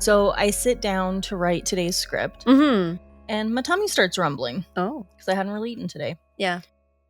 So I sit down to write today's script, Mm-hmm. and my tummy starts rumbling Oh, because I hadn't really eaten today. yeah.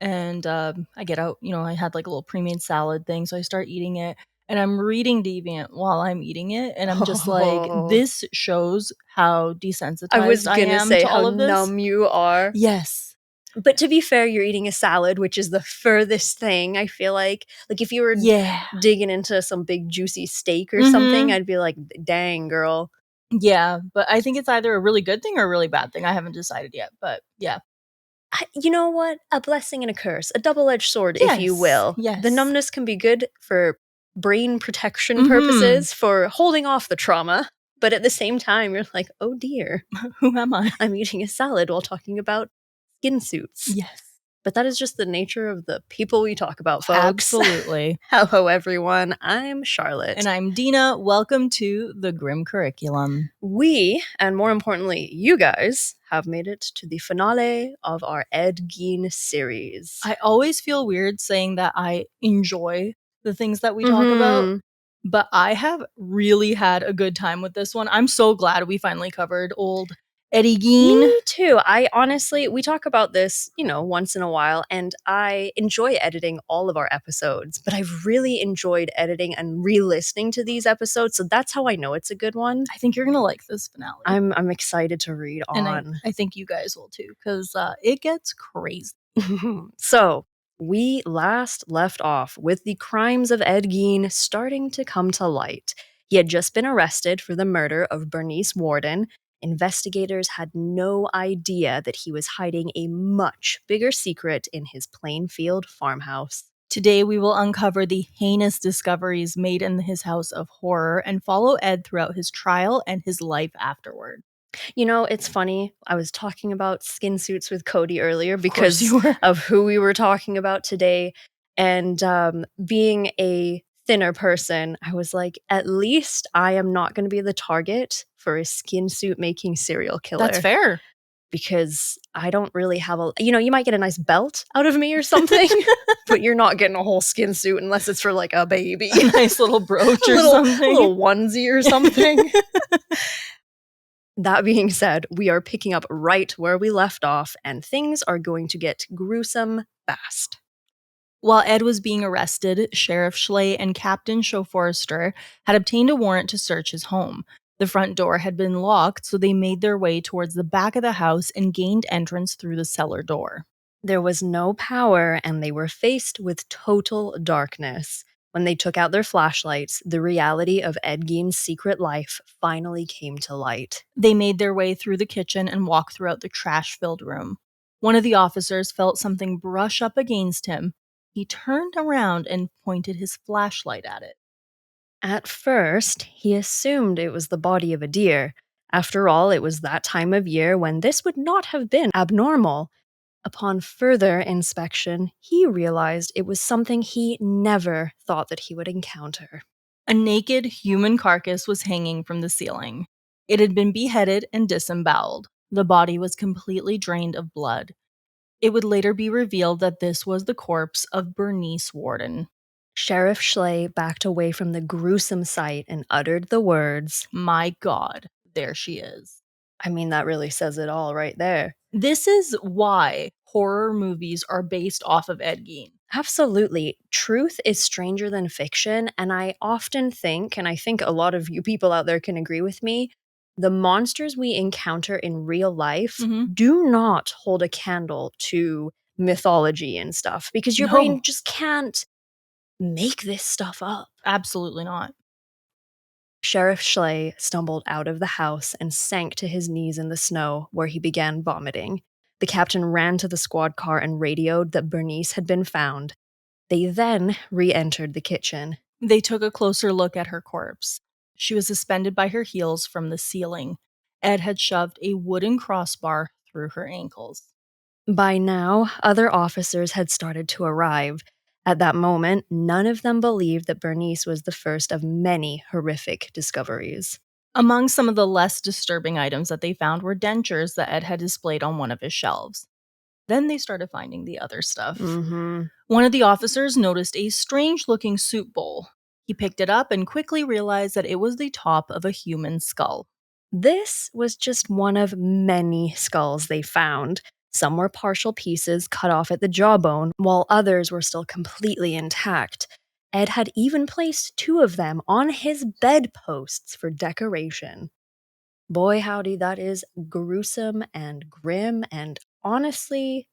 And I get out, I had like a little pre-made salad thing, so I start eating it. And I'm reading Deviant while I'm eating it, and I'm just like, Oh. this shows how desensitized I was I gonna am say to how all of this. numb you are. Yes. But to be fair, you're eating a salad, which is the furthest thing, I feel like. Like, if you were Yeah. digging into some big juicy steak or Mhm. something, I'd be like, dang, girl. Yeah, but I think it's either a really good thing or a really bad thing. I haven't decided yet, but yeah. You know what? A blessing and a curse. A double-edged sword, if you will. Yes. The numbness can be good for brain protection Mhm. purposes, for holding off the trauma. But at the same time, you're like, oh dear, Who am I? I'm eating a salad while talking about skin suits. Yes. But that is just the nature of the people we talk about, folks. Absolutely. Hello, everyone. I'm Charlotte. And I'm Dina. Welcome to the Grim Curriculum. We, and more importantly, you guys, have made it to the finale of our Ed Gein series. I always feel weird saying that I enjoy the things that we talk about, but I have really had a good time with this one. I'm so glad we finally covered old Eddie Gein. Me too. We talk about this, once in a while, and I enjoy editing all of our episodes, but I've really enjoyed editing and re-listening to these episodes, so that's how I know it's a good one. I think you're going to like this finale. I'm excited to read on. And I think you guys will too, because it gets crazy. So, we last left off with the crimes of Ed Gein starting to come to light. He had just been arrested for the murder of Bernice Warden. Investigators had no idea that he was hiding a much bigger secret in his Plainfield farmhouse. Today, we will uncover the heinous discoveries made in his house of horror and follow Ed throughout his trial and his life afterward. It's funny. I was talking about skin suits with Cody earlier because you were. of who we were talking about today. And being a thinner person, I was like, at least I am not going to be the target for a skin suit making serial killer. That's fair. Because I don't really have you might get a nice belt out of me or something, but you're not getting a whole skin suit unless it's for like a baby. A nice little brooch or something. A little onesie or something. That being said, we are picking up right where we left off, and things are going to get gruesome fast. While Ed was being arrested, Sheriff Schley and Captain Forrester had obtained a warrant to search his home. The front door had been locked, so they made their way towards the back of the house and gained entrance through the cellar door. There was no power, and they were faced with total darkness. When they took out their flashlights, the reality of Ed Gein's secret life finally came to light. They made their way through the kitchen and walked throughout the trash-filled room. One of the officers felt something brush up against him. He turned around and pointed his flashlight at it. At first, he assumed it was the body of a deer. After all, it was that time of year when this would not have been abnormal. Upon further inspection, he realized it was something he never thought that he would encounter. A naked human carcass was hanging from the ceiling. It had been beheaded and disemboweled. The body was completely drained of blood. It would later be revealed that this was the corpse of Bernice Warden. Sheriff Schley backed away from the gruesome sight and uttered the words, "My God, there she is." I mean, that really says it all right there. This is why horror movies are based off of Ed Gein. Absolutely. Truth is stranger than fiction, and I often think, and I think a lot of you people out there can agree with me, the monsters we encounter in real life do not hold a candle to mythology and stuff, because your brain just can't make this stuff up. Absolutely not. Sheriff Schley stumbled out of the house and sank to his knees in the snow, where he began vomiting. The captain ran to the squad car and radioed that Bernice had been found. They then re-entered the kitchen. They took a closer look at her corpse. She was suspended by her heels from the ceiling. Ed had shoved a wooden crossbar through her ankles. By now, other officers had started to arrive. At that moment, none of them believed that Bernice was the first of many horrific discoveries. Among some of the less disturbing items that they found were dentures that Ed had displayed on one of his shelves. Then they started finding the other stuff. One of the officers noticed a strange-looking soup bowl. He picked it up and quickly realized that it was the top of a human skull. This was just one of many skulls they found. Some were partial pieces cut off at the jawbone, while others were still completely intact. Ed had even placed 2 of them on his bedposts for decoration. Boy, howdy, that is gruesome and grim and honestly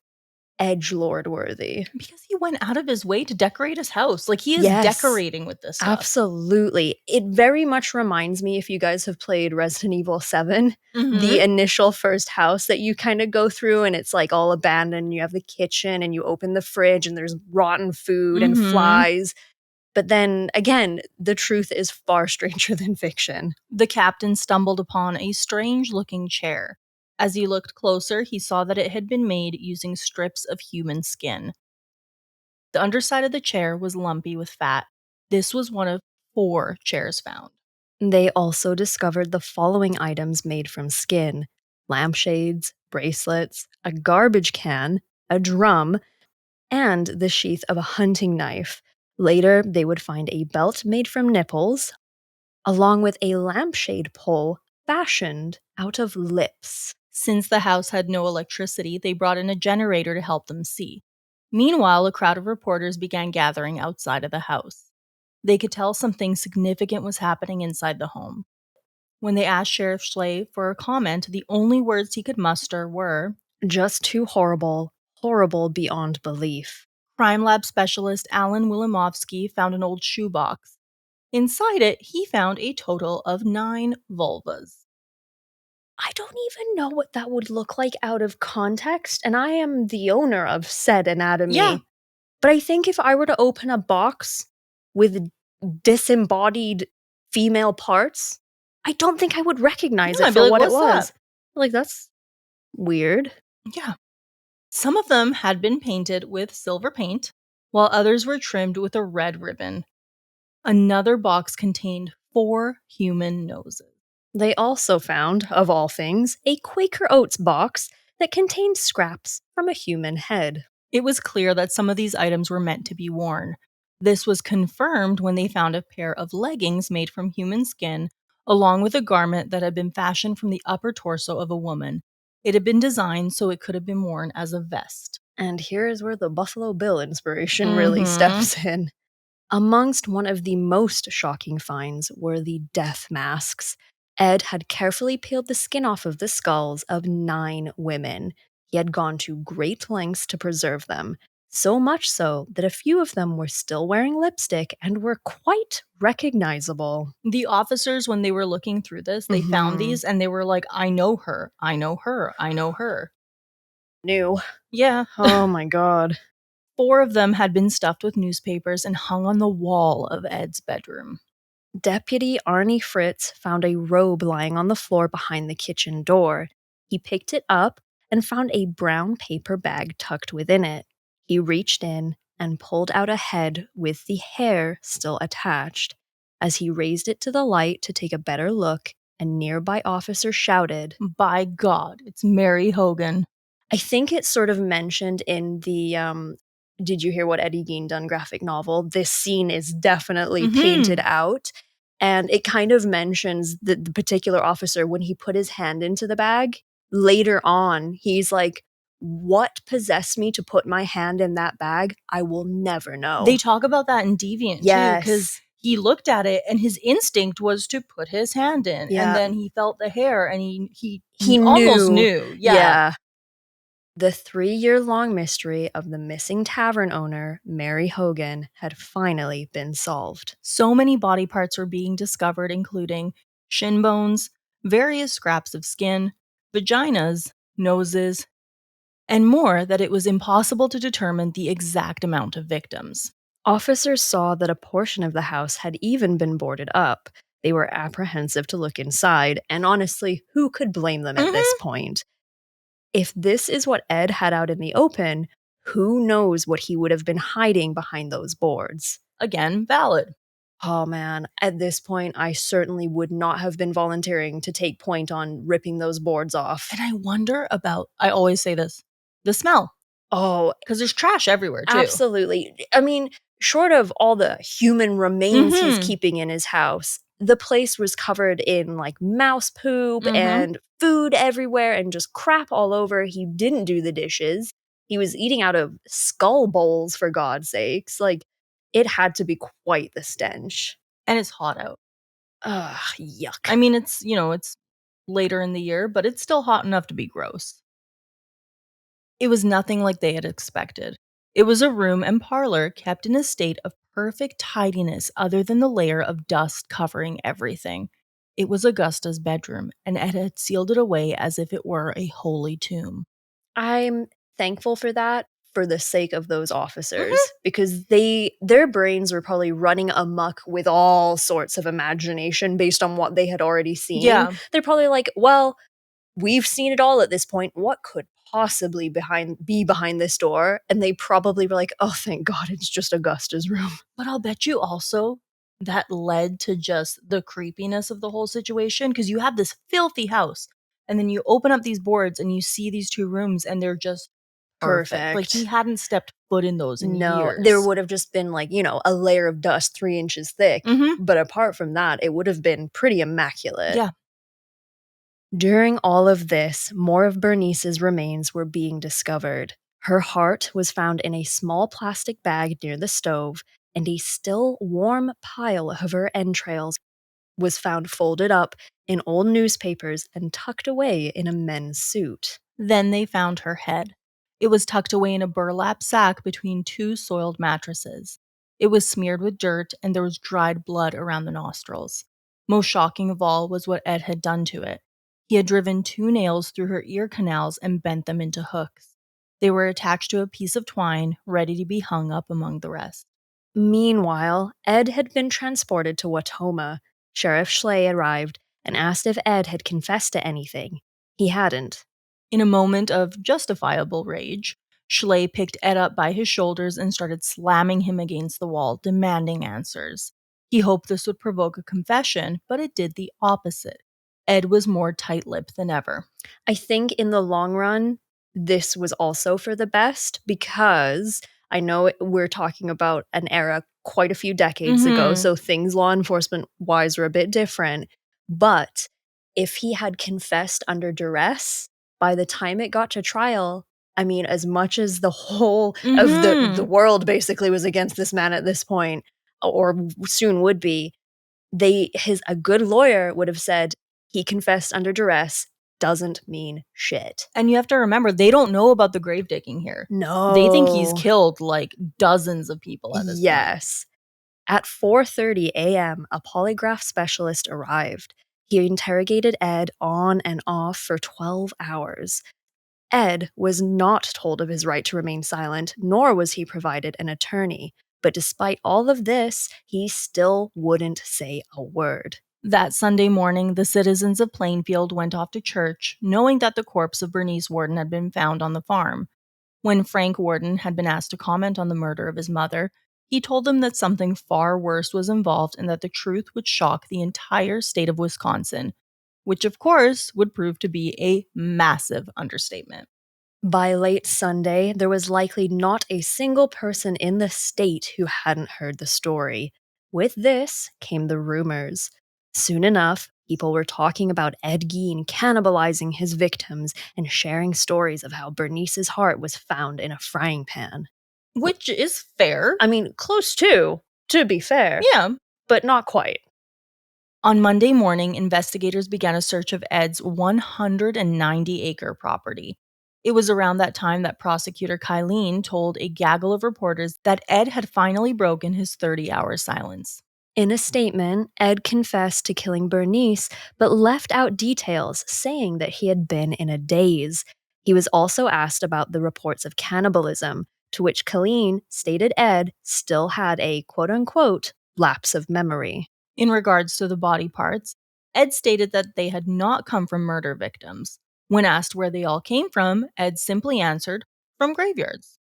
edgelord worthy. Because he went out of his way to decorate his house. Like, he is Yes, decorating with this stuff. absolutely. It very much reminds me, if you guys have played Resident Evil 7, Mhm. the initial first house that you kind of go through and it's like all abandoned. You have the kitchen and you open the fridge and there's rotten food and Mhm. flies. But then again, the truth is far stranger than fiction. The captain stumbled upon a strange looking chair. As he looked closer, he saw that it had been made using strips of human skin. The underside of the chair was lumpy with fat. This was one of 4 chairs found. They also discovered the following items made from skin: lampshades, bracelets, a garbage can, a drum, and the sheath of a hunting knife. Later, they would find a belt made from nipples, along with a lampshade pole fashioned out of lips. Since the house had no electricity, they brought in a generator to help them see. Meanwhile, a crowd of reporters began gathering outside of the house. They could tell something significant was happening inside the home. When they asked Sheriff Schley for a comment, the only words he could muster were, Just too horrible, horrible beyond belief. Crime Lab specialist Alan Wilimovsky found an old shoebox. Inside it, he found a total of 9 vulvas. I don't even know what that would look like out of context, and I am the owner of said anatomy. Yeah. But I think if I were to open a box with disembodied female parts, I don't think I would recognize Yeah, it I'd be for like, what it "What's that?" was. Like, that's weird. Yeah. Some of them had been painted with silver paint, while others were trimmed with a red ribbon. Another box contained 4 human noses. They also found, of all things, a Quaker Oats box that contained scraps from a human head. It was clear that some of these items were meant to be worn. This was confirmed when they found a pair of leggings made from human skin, along with a garment that had been fashioned from the upper torso of a woman. It had been designed so it could have been worn as a vest. And here is where the Buffalo Bill inspiration really Mhm. steps in. Amongst one of the most shocking finds were the death masks. Ed had carefully peeled the skin off of the skulls of 9 women. He had gone to great lengths to preserve them, so much so that a few of them were still wearing lipstick and were quite recognizable. The officers, when they were looking through this, they found Mhm. these and they were like, I know her, I know her, I know her. New. Yeah. Oh my god. 4 of them had been stuffed with newspapers and hung on the wall of Ed's bedroom. Deputy Arnie Fritz found a robe lying on the floor behind the kitchen door. He picked it up and found a brown paper bag tucked within it. He reached in and pulled out a head with the hair still attached. As he raised it to the light to take a better look, a nearby officer shouted, By God, it's Mary Hogan. I think it's sort of mentioned in the Did You Hear What Eddie Gein Done graphic novel. This scene is definitely painted out. And it kind of mentions the particular officer when he put his hand into the bag. Later on, he's like, what possessed me to put my hand in that bag? I will never know. They talk about that in Deviant too, because Yes. he looked at it and his instinct was to put his hand in. Yeah. And then he felt the hair and he He almost knew. knew. Yeah. The 3-year-long mystery of the missing tavern owner, Mary Hogan, had finally been solved. So many body parts were being discovered, including shin bones, various scraps of skin, vaginas, noses, and more, that it was impossible to determine the exact amount of victims. Officers saw that a portion of the house had even been boarded up. They were apprehensive to look inside, and honestly, who could blame them at this point? If this is what Ed had out in the open, who knows what he would have been hiding behind those boards? Again, valid. Oh man, at this point, I certainly would not have been volunteering to take point on ripping those boards off. And I wonder about, I always say this, the smell. Oh, Because there's trash everywhere, too. absolutely. I mean, short of all the human remains he's Mhm. keeping in his house, the place was covered in like mouse poop Mhm. and food everywhere and just crap all over. He didn't do the dishes. He was eating out of skull bowls, for God's sakes. Like, it had to be quite the stench. And it's hot out. Ugh, I yuck. mean, it's later in the year, but it's still hot enough to be gross. It was nothing like they had expected. It was a room and parlor kept in a state of perfect tidiness other than the layer of dust covering everything. It was Augusta's bedroom, and Ed had sealed it away as if it were a holy tomb. I'm thankful for that for the sake of those Mhm. officers because their brains were probably running amok with all sorts of imagination based on what they had already seen. Yeah, They're probably like, "Well, we've seen it all at this point. What could possibly be behind this door?" And they probably were like, "Oh, thank God it's just Augusta's room." but I'll bet you also that led to just the creepiness of the whole situation because you have this filthy house, and then you open up these boards and you see these two rooms, and they're just perfect. Like he Perfect. hadn't stepped foot in those in No, there years. would have just been like, a layer of dust 3 inches thick, Mhm. but apart from that, it would have been pretty immaculate. Yeah. During all of this, more of Bernice's remains were being discovered. Her heart was found in a small plastic bag near the stove, and a still warm pile of her entrails was found folded up in old newspapers and tucked away in a men's suit. Then they found her head. It was tucked away in a burlap sack between two soiled mattresses. It was smeared with dirt and there was dried blood around the nostrils. Most shocking of all was what Ed had done to it. He had driven two nails through her ear canals and bent them into hooks. They were attached to a piece of twine, ready to be hung up among the rest. Meanwhile, Ed had been transported to Watoma. Sheriff Schley arrived and asked if Ed had confessed to anything. He hadn't. In a moment of justifiable rage, Schley picked Ed up by his shoulders and started slamming him against the wall, demanding answers. He hoped this would provoke a confession, but it did the opposite. Ed was more tight lipped than ever. I think in the long run, this was also for the best because I know we're talking about an era quite a few decades ago, Mm so things law enforcement wise were a bit different. But if he had confessed under duress, by the time it got to trial, I mean, as much as the whole hmm. Mm of the hmm. world basically was against this man at this point, or soon would be, a good lawyer would have said he confessed under duress doesn't mean shit. And you have to remember, they don't know about the grave digging here. They think he's No. killed like dozens of people at this point. Yes. At 4:30 a.m., a polygraph specialist arrived. He interrogated Ed on and off for 12 hours. Ed was not told of his right to remain silent, nor was he provided an attorney. But despite all of this, he still wouldn't say a word. That Sunday morning, the citizens of Plainfield went off to church, knowing that the corpse of Bernice Warden had been found on the farm. When Frank Warden had been asked to comment on the murder of his mother, he told them that something far worse was involved and that the truth would shock the entire state of Wisconsin, which of course would prove to be a massive understatement. By late Sunday, there was likely not a single person in the state who hadn't heard the story. With this came the rumors. Soon enough, people were talking about Ed Gein cannibalizing his victims and sharing stories of how Bernice's heart was found in a frying pan. Which is fair. I mean, close to be fair, Yeah. but not quite. On Monday morning, investigators began a search of Ed's 190-acre property. It was around that time that prosecutor Kylene told a gaggle of reporters that Ed had finally broken his 30-hour silence. In a statement, Ed confessed to killing Bernice, but left out details, saying that he had been in a daze. He was also asked about the reports of cannibalism, to which Colleen stated Ed still had a quote unquote lapse of memory. In regards to the body parts, Ed stated that they had not come from murder victims. When asked where they all came from, Ed simply answered, from graveyards.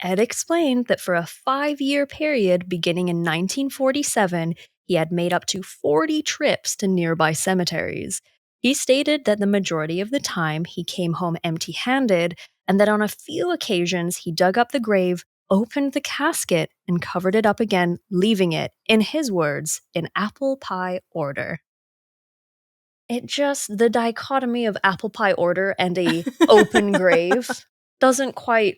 Ed explained that for a 5-year period beginning in 1947, he had made up to 40 trips to nearby cemeteries. He stated that the majority of the time he came home empty handed, and that on a few occasions he dug up the grave, opened the casket, and covered it up again, leaving it, in his words, in apple pie order. The dichotomy of apple pie order and a open grave doesn't quite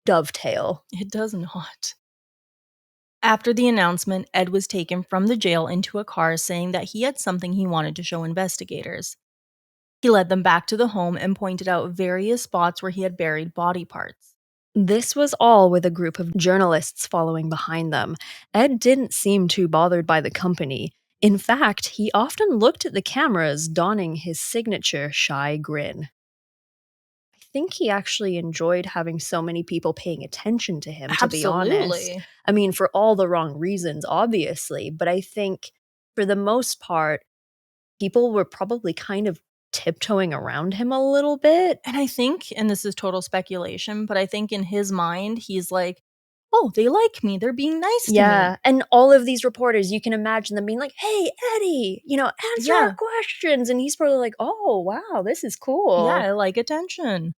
dovetail. It does not. After the announcement, Ed was taken from the jail into a car saying that he had something he wanted to show investigators. He led them back to the home and pointed out various spots where he had buried body parts. This was all with a group of journalists following behind them. Ed didn't seem too bothered by the company. In fact, he often looked at the cameras, donning his signature shy grin. I think he actually enjoyed having so many people paying attention to him, to be honest. Absolutely. I mean, for all the wrong reasons, obviously, but I think for the most part, people were probably kind of tiptoeing around him a little bit. And I think, and this is total speculation, but I think in his mind, he's like, oh, they like me. They're being nice to me. Yeah, and all of these reporters, you can imagine them being like, "Hey, Eddie, answer our Yeah. questions." And he's probably like, "Oh, wow, this is cool." Yeah, I like attention.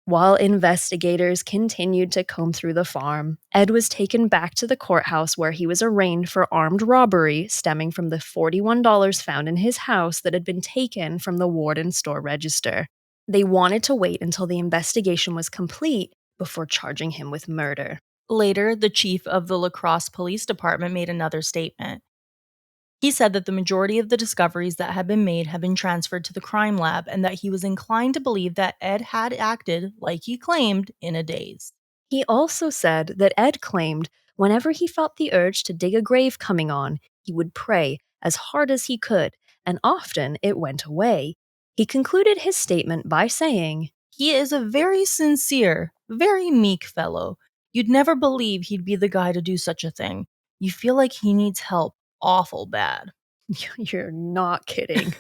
While investigators continued to comb through the farm, Ed was taken back to the courthouse where he was arraigned for armed robbery stemming from the $41 found in his house that had been taken from the Warden's store register. They wanted to wait until the investigation was complete before charging him with murder. Later, the chief of the La Crosse Police Department made another statement. He said that the majority of the discoveries that had been made had been transferred to the crime lab and that he was inclined to believe that Ed had acted, like he claimed, in a daze. He also said that Ed claimed whenever he felt the urge to dig a grave coming on, he would pray as hard as he could, and often it went away. He concluded his statement by saying, He is a very sincere, very meek fellow. You'd never believe he'd be the guy to do such a thing. You feel like he needs help awful bad. "You're not kidding."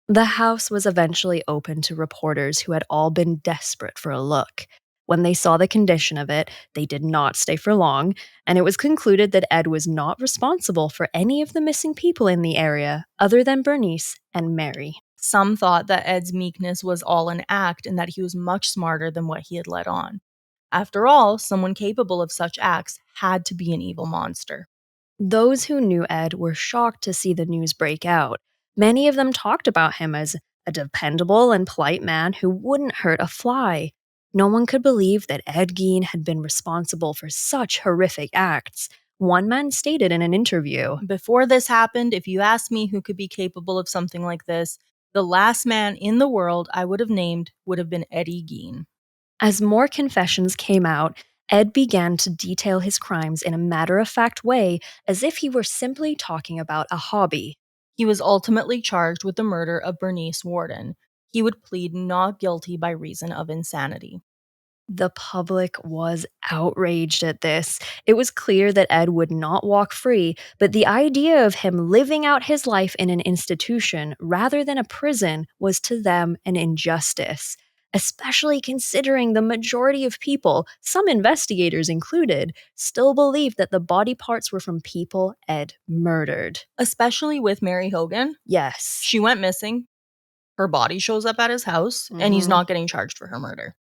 The house was eventually opened to reporters who had all been desperate for a look. When they saw the condition of it, they did not stay for long, and it was concluded that Ed was not responsible for any of the missing people in the area other than Bernice and Mary. Some thought that Ed's meekness was all an act and that he was much smarter than what he had let on. After all, someone capable of such acts had to be an evil monster. Those who knew Ed were shocked to see the news break out. Many of them talked about him as a dependable and polite man who wouldn't hurt a fly. No one could believe that Ed Gein had been responsible for such horrific acts. One man stated in an interview, Before this happened, if you asked me who could be capable of something like this, the last man in the world I would have named would have been Eddie Gein. As more confessions came out, Ed began to detail his crimes in a matter-of-fact way, as if he were simply talking about a hobby. He was ultimately charged with the murder of Bernice Warden. He would plead not guilty by reason of insanity. The public was outraged at this. It was clear that Ed would not walk free, but the idea of him living out his life in an institution rather than a prison was to them an injustice, especially considering the majority of people, some investigators included, still believed that the body parts were from people Ed murdered. Especially with Mary Hogan. Yes. She went missing. Her body shows up at his house, and he's not getting charged for her murder.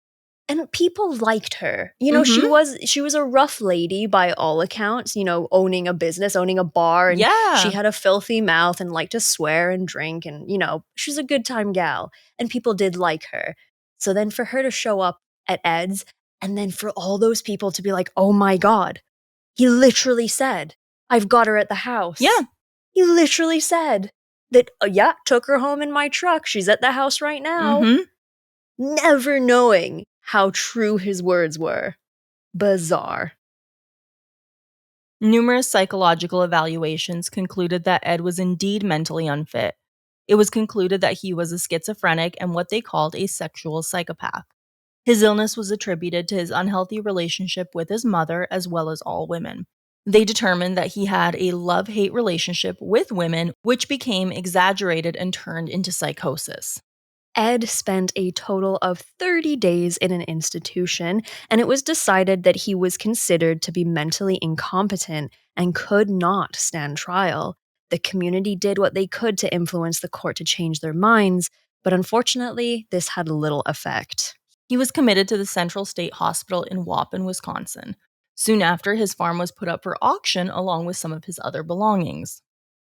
And people liked her. She was a rough lady by all accounts, owning a business, owning a bar, and Yeah. she had a filthy mouth and liked to swear and drink, and she's a good time gal, and people did like her. So then for her to show up at Ed's, and then for all those people to be like, "Oh my god, he literally said, I've got her at the house." Yeah. He literally said that, took her home in my truck. She's at the house right now. Never knowing how true his words were. Bizarre. Numerous psychological evaluations concluded that Ed was indeed mentally unfit. It was concluded that he was a schizophrenic and what they called a sexual psychopath. His illness was attributed to his unhealthy relationship with his mother as well as all women. They determined that he had a love-hate relationship with women, which became exaggerated and turned into psychosis. Ed spent a total of 30 days in an institution, and it was decided that he was considered to be mentally incompetent and could not stand trial. The community did what they could to influence the court to change their minds, but unfortunately, this had little effect. He was committed to the Central State Hospital in Waupun, Wisconsin. Soon after, his farm was put up for auction along with some of his other belongings.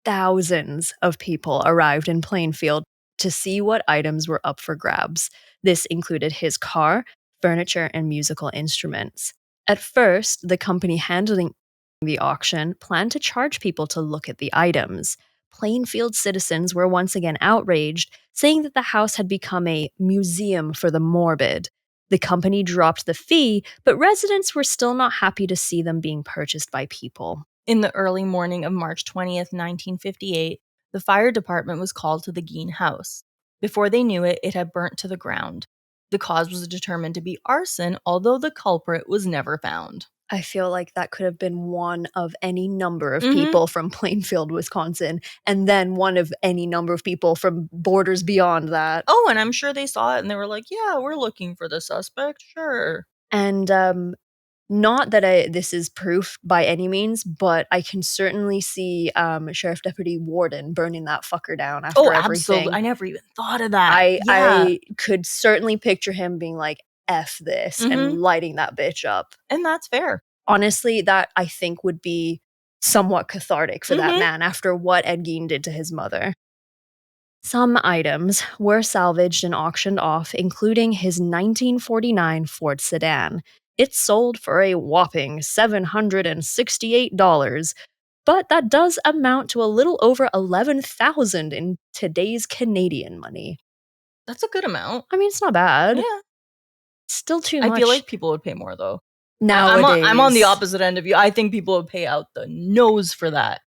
Thousands of people arrived in Plainfield to see what items were up for grabs. This included his car, furniture, and musical instruments. At first, the company handling the auction planned to charge people to look at the items. Plainfield citizens were once again outraged, saying that the house had become a museum for the morbid. The company dropped the fee, but residents were still not happy to see them being purchased by people. In the early morning of March 20th, 1958, the fire department was called to the Gein house. Before they knew it, it had burnt to the ground. The cause was determined to be arson, although the culprit was never found. I feel like that could have been one of any number of people from Plainfield, Wisconsin, and then one of any number of people from borders beyond that. Oh, and I'm sure they saw it and they were like, yeah, we're looking for the suspect, sure. And not that this is proof by any means, but I can certainly see Sheriff Deputy Warden burning that fucker down after everything. Absolutely. I never even thought of that. I could certainly picture him being like, F this, and lighting that bitch up. And that's fair. Honestly, that I think would be somewhat cathartic for that man after what Ed Gein did to his mother. Some items were salvaged and auctioned off, including his 1949 Ford sedan. It sold for a whopping $768, but that does amount to a little over $11,000 in today's Canadian money. That's a good amount. I mean, it's not bad. Yeah. Still too much. I feel like people would pay more, though. Nowadays. I'm on the opposite end of you. I think people would pay out the nose for that.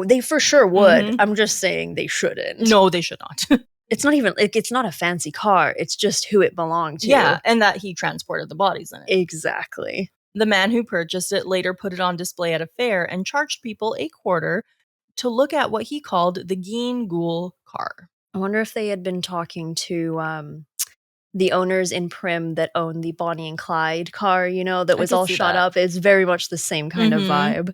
They for sure would. I'm just saying they shouldn't. No, they should not. It's not even, like, it's not a fancy car. It's just who it belonged to. Yeah, and that he transported the bodies in it. Exactly. The man who purchased it later put it on display at a fair and charged people a quarter to look at what he called the Gein Ghoul car. I wonder if they had been talking to the owners in Prim that owned the Bonnie and Clyde car, that was all shot up. It's very much the same kind of vibe.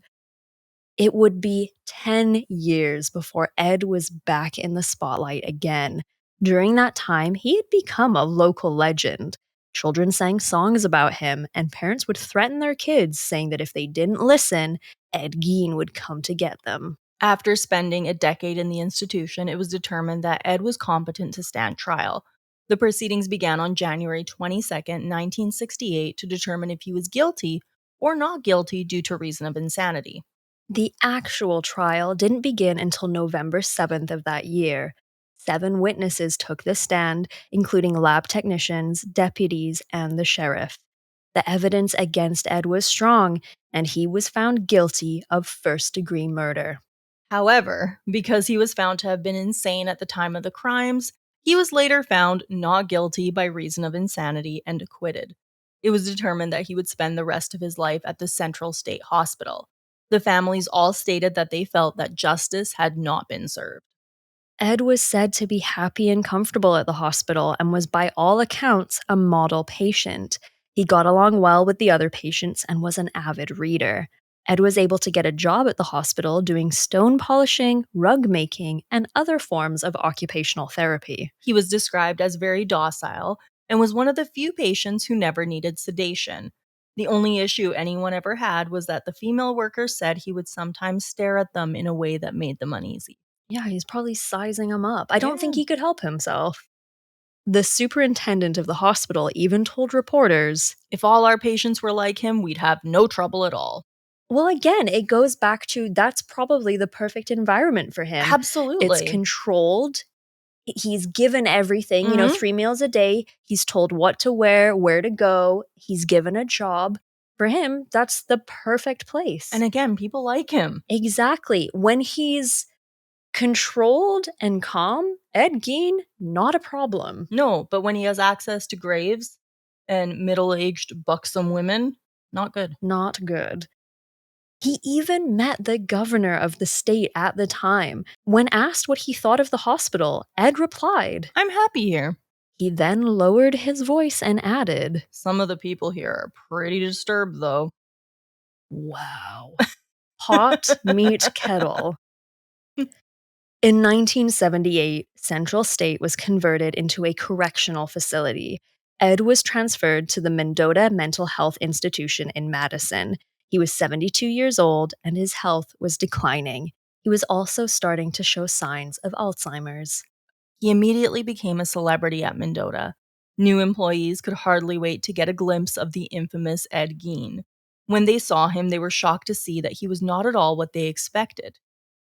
It would be 10 years before Ed was back in the spotlight again. During that time, he had become a local legend. Children sang songs about him, and parents would threaten their kids, saying that if they didn't listen, Ed Gein would come to get them. After spending a decade in the institution, it was determined that Ed was competent to stand trial. The proceedings began on January 22nd, 1968, to determine if he was guilty or not guilty due to reason of insanity. The actual trial didn't begin until November 7th of that year. 7 witnesses took the stand, including lab technicians, deputies, and the sheriff. The evidence against Ed was strong, and he was found guilty of first-degree murder. However, because he was found to have been insane at the time of the crimes, he was later found not guilty by reason of insanity and acquitted. It was determined that he would spend the rest of his life at the Central State Hospital. The families all stated that they felt that justice had not been served. Ed was said to be happy and comfortable at the hospital and was by all accounts a model patient. He got along well with the other patients and was an avid reader. Ed was able to get a job at the hospital doing stone polishing, rug making, and other forms of occupational therapy. He was described as very docile and was one of the few patients who never needed sedation. The only issue anyone ever had was that the female workers said he would sometimes stare at them in a way that made them uneasy. Yeah, he's probably sizing them up. I don't think he could help himself. The superintendent of the hospital even told reporters, "If all our patients were like him, we'd have no trouble at all." Well, again, it goes back to that's probably the perfect environment for him. Absolutely. It's controlled. He's given everything, 3 meals a day. He's told what to wear, where to go. He's given a job. For him, that's the perfect place. And again, people like him. Exactly. When he's controlled and calm, Ed Gein, not a problem. No, but when he has access to graves and middle-aged, buxom women, not good. Not good. He even met the governor of the state at the time. When asked what he thought of the hospital, Ed replied, "I'm happy here." He then lowered his voice and added, "Some of the people here are pretty disturbed, though." Wow. Pot meet kettle. In 1978, Central State was converted into a correctional facility. Ed was transferred to the Mendota Mental Health Institution in Madison. He was 72 years old and his health was declining. He was also starting to show signs of Alzheimer's. He immediately became a celebrity at Mendota. New employees could hardly wait to get a glimpse of the infamous Ed Gein. When they saw him, they were shocked to see that he was not at all what they expected.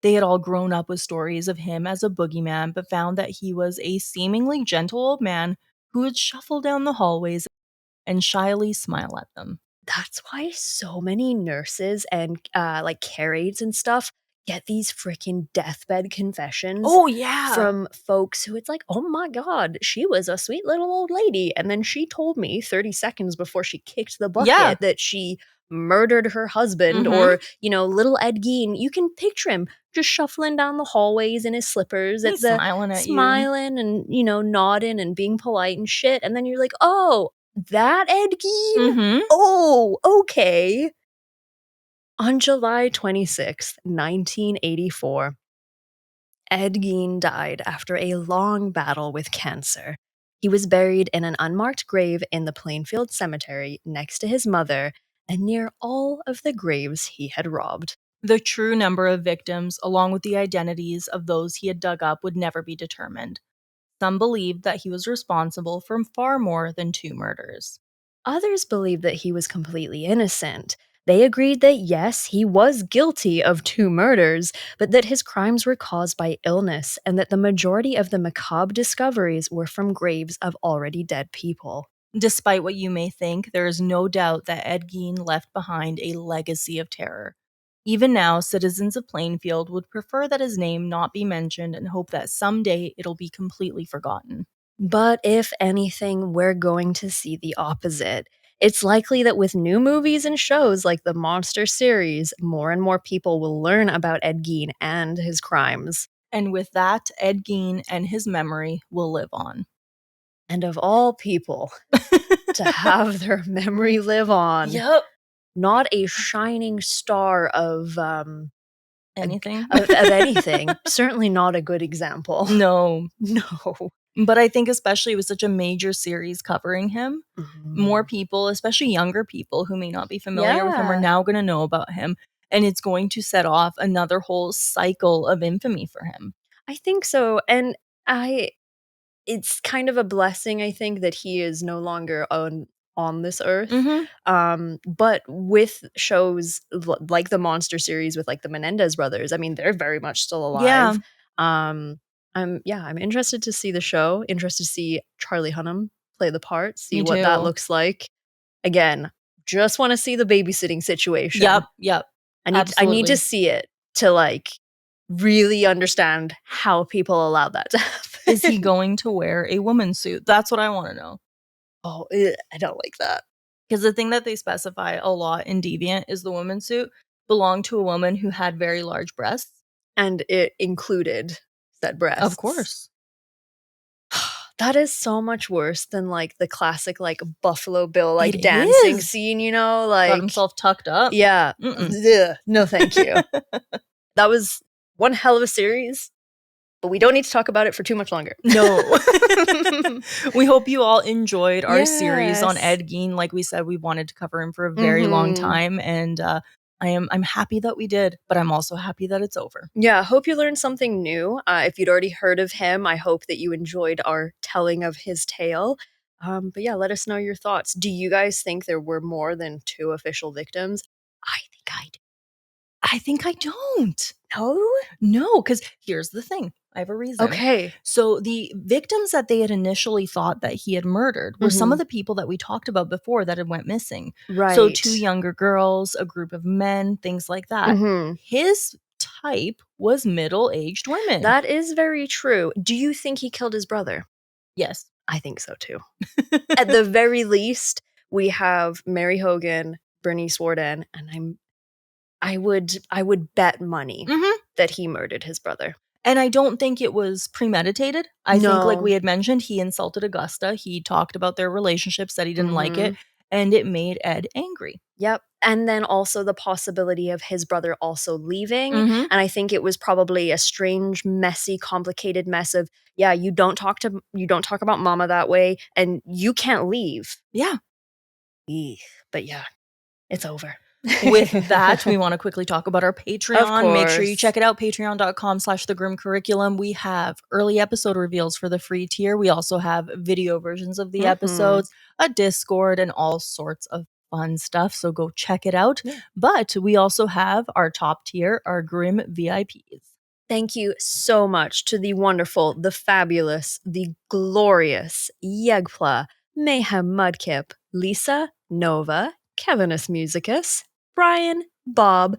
They had all grown up with stories of him as a boogeyman, but found that he was a seemingly gentle old man who would shuffle down the hallways and shyly smile at them. That's why so many nurses and like care aides and stuff get these freaking deathbed confessions Oh, yeah. from folks who it's like, oh my God, she was a sweet little old lady. And then she told me 30 seconds before she kicked the Yeah. bucket that she murdered her husband, Mhm. or, little Ed Gein. You can picture him just shuffling down the hallways in his slippers at He's the smiling at you. smiling and, nodding and being polite and shit. And then you're like, oh, that Ed Gein? Mhm. Oh, okay. On July 26th, 1984, Ed Gein died after a long battle with cancer. He was buried in an unmarked grave in the Plainfield Cemetery next to his mother and near all of the graves he had robbed. The true number of victims, along with the identities of those he had dug up, would never be determined. Some believed that he was responsible for far more than 2 murders. Others believed that he was completely innocent. They agreed that yes, he was guilty of 2 murders, but that his crimes were caused by illness and that the majority of the macabre discoveries were from graves of already dead people. Despite what you may think, there is no doubt that Ed Gein left behind a legacy of terror. Even now, citizens of Plainfield would prefer that his name not be mentioned and hope that someday it'll be completely forgotten. But if anything, we're going to see the opposite. It's likely that with new movies and shows like the Monster series, more and more people will learn about Ed Gein and his crimes. And with that, Ed Gein and his memory will live on. And of all people to have their memory live on, Yep. not a shining star of Anything? of anything, certainly not a good example. No. No. But I think especially it was such a major series covering him. More people, especially younger people who may not be familiar with him, are Yeah. now going to know about him. And it's going to set off another whole cycle of infamy for him. I think so. And it's kind of a blessing, I think, that he is no longer on this earth. Mhm. But with shows like the Monster series with like the Menendez brothers, I mean, they're very much still Yeah. alive. I'm interested to see the show, interested to see Charlie Hunnam play the part, see Me what that too. looks like. Again, just want to see the babysitting situation. Yep. I need to Absolutely. see it to like really understand how people allowed that to happen. Is he going to wear a woman's suit? That's what I want to know. Oh, I don't like that. Because the thing that they specify a lot in Deviant is the woman's suit belonged to a woman who had very large breasts. And it included said breasts. Of course. That is so much worse than like the classic like Buffalo Bill like It dancing is. scene, like Got himself tucked up. yeah. Mm-mm. Ugh, no, thank you. That was one hell of a series, but we don't need to talk about it for too much longer. No. We hope you all enjoyed our series on Yes. Ed Gein. Like we said, we wanted to cover him for a very long time, and I'm happy that we did, but I'm also happy that it's over. Yeah, hope you learned something new. If you'd already heard of him, I hope that you enjoyed our telling of his tale. But yeah, let us know your thoughts. Do you guys think there were more than 2 official victims? I think I do. I think I don't. No? No, because here's the thing. I have a reason. Okay. So the victims that they had initially thought that he had murdered were some of the people that we talked about before that had went missing. Right. So 2 younger girls, a group of men, things like that. His type was middle-aged women. That is very true. Do you think he killed his brother? Yes. I think so too. At the very least, we have Mary Hogan, Bernice Warden, and I would bet money that he murdered his brother. And I don't think it was premeditated. I think, like No. we had mentioned, he insulted Augusta. He talked about their relationship, said he didn't like it. and it made Ed angry. Yep. And then also the possibility of his brother also leaving. Mhm. And I think it was probably a strange, messy, complicated mess of, yeah, you don't talk about mama that way, and you can't leave. Yeah. Eek. But yeah, it's over. With that, we want to quickly talk about our Patreon. Of course. Make sure you check it out, patreon.com/thegrim curriculum. We have early episode reveals for the free tier. We also have video versions of the episodes, a Discord, and all sorts of fun stuff. So go check it out. Yeah. But we also have our top tier, our Grim VIPs. Thank you so much to the wonderful, the fabulous, the glorious Yegpla, Mayhem Mudkip, Lisa, Nova, Kevinus Musicus, Brian, Bob,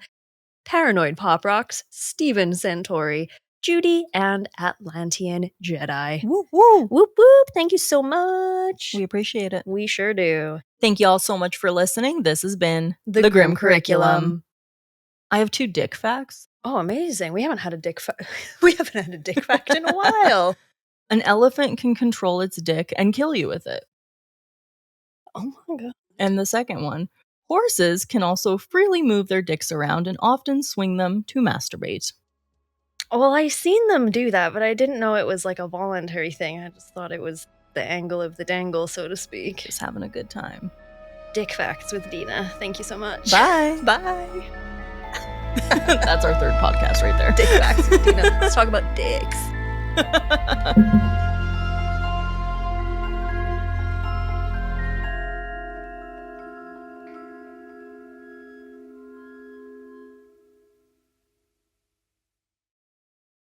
Paranoid Pop Rocks, Steven Centauri, Judy, and Atlantean Jedi. Whoop, whoop. Whoop whoop. Thank you so much. We appreciate it. We sure do. Thank you all so much for listening. This has been The Grim Curriculum. I have 2 dick facts. Oh, amazing. We haven't had a dick fact in a while. An elephant can control its dick and kill you with it. Oh my god. And the second one, horses can also freely move their dicks around and often swing them to masturbate. Well, I've seen them do that, but I didn't know it was like a voluntary thing. I just thought it was the angle of the dangle, so to speak. Just having a good time. Dick facts with Dina. Thank you so much. Bye. Bye. That's our third podcast right there. Dick facts with Dina. Let's talk about dicks.